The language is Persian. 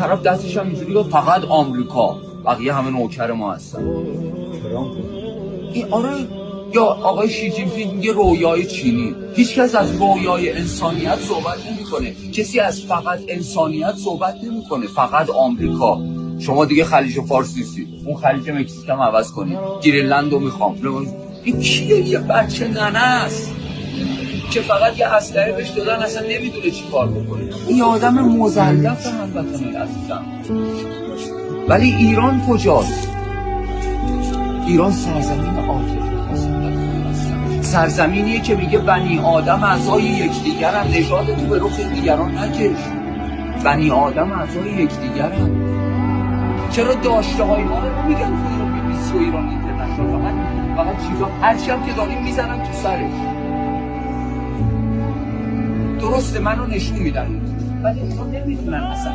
طرف دستش هم اینجوری گفت فقط آمریکا، بقیه همه نوکر ما هستن. این آره، یا آقای شی جین پینگ میگه رویای چینی. هیچ کس از رویای انسانیت صحبت نمیکنه. کسی از فقط انسانیت صحبت نمیکنه. فقط آمریکا. شما دیگه خلیج فارس نیستید، اون خلیج مکزیک هم عوض کنید، گرینلند رو میخوام. این کیه؟ یه بچه ننه است که فقط یه اسلحه بهش دادن، اصلا نمیدونه چی کار بکنه. این آدم مزلف هموطنی عزیزم. ولی ایران کجاست؟ ایران سرزمین عاطفه است. سرزمینیه که میگه بنی آدم اعضای یکدیگرن، نژاد تو به رخ دیگران نکش. بنی آدم اعضای یکدیگرن. چرا داشته های ما رو میگن تو ایران BBC و ایران اینترنشنال؟ فقط چیزا هرچی هم که داریم میزنن تو سرش. درسته منو نشون میدن، ولی اونا نمیدونن اصلا